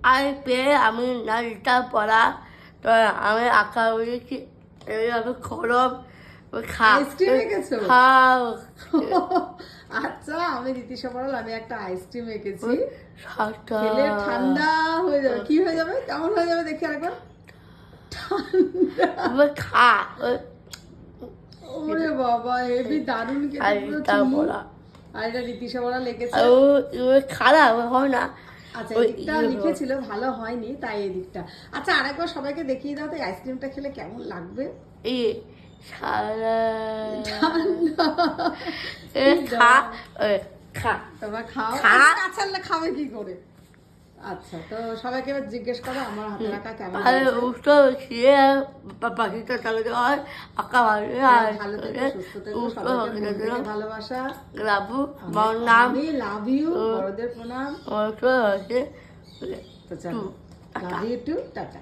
আর পেয়ে আমি নাচটা পড়া তো আমি আঁকা বুঝেছি এইভাবে খরম আইসক্রিম এঁকেছো? খাও আচ্ছা, আমি রীতিশা পড়াল, আমি একটা আইসক্রিম এঁকেছি। সাতটা খেলে ঠান্ডা হয়ে যাবে। কি হয়ে যাবে? কেমন হয়ে যাবে দেখি আরেকবার। ঠান্ডা। খা ওরে বাবা, হেবি দারুণ খেতে, পুরো আরেকটা চিনি। পড়া আর এটা রীতিশা পড়াল লিখেছে। খারাপ হয় না। আচ্ছা, এদিকটা লিখেছিল, ভালো হয়নি তাই এদিকটা। আচ্ছা, আরেকবার সবাইকে দেখিয়ে দাও তো এই আইসক্রিমটা খেলে কেমন লাগবে। এই সারা ঠান্ডা। খা তোমরা খাও। খা। কাঁচাল্লা খাবে কি করে? আচ্ছা, তো সবাইকে এবার জিজ্ঞেস করো আমার হাতে রাখা কেমন আরে লাগছে। উঠো খেয়ে পাখিটা চালাতে হয় আঁকা ভালো আর ভালো থেকো, সুস্থ থেকো, সবাইকে মন থেকে ভালোবাসা। লাভু আমার নাম আমি লাভ ইউ, বড়দের প্রণাম। হচ্ছে তো চলো, লাভ ইউ টু, টাটা।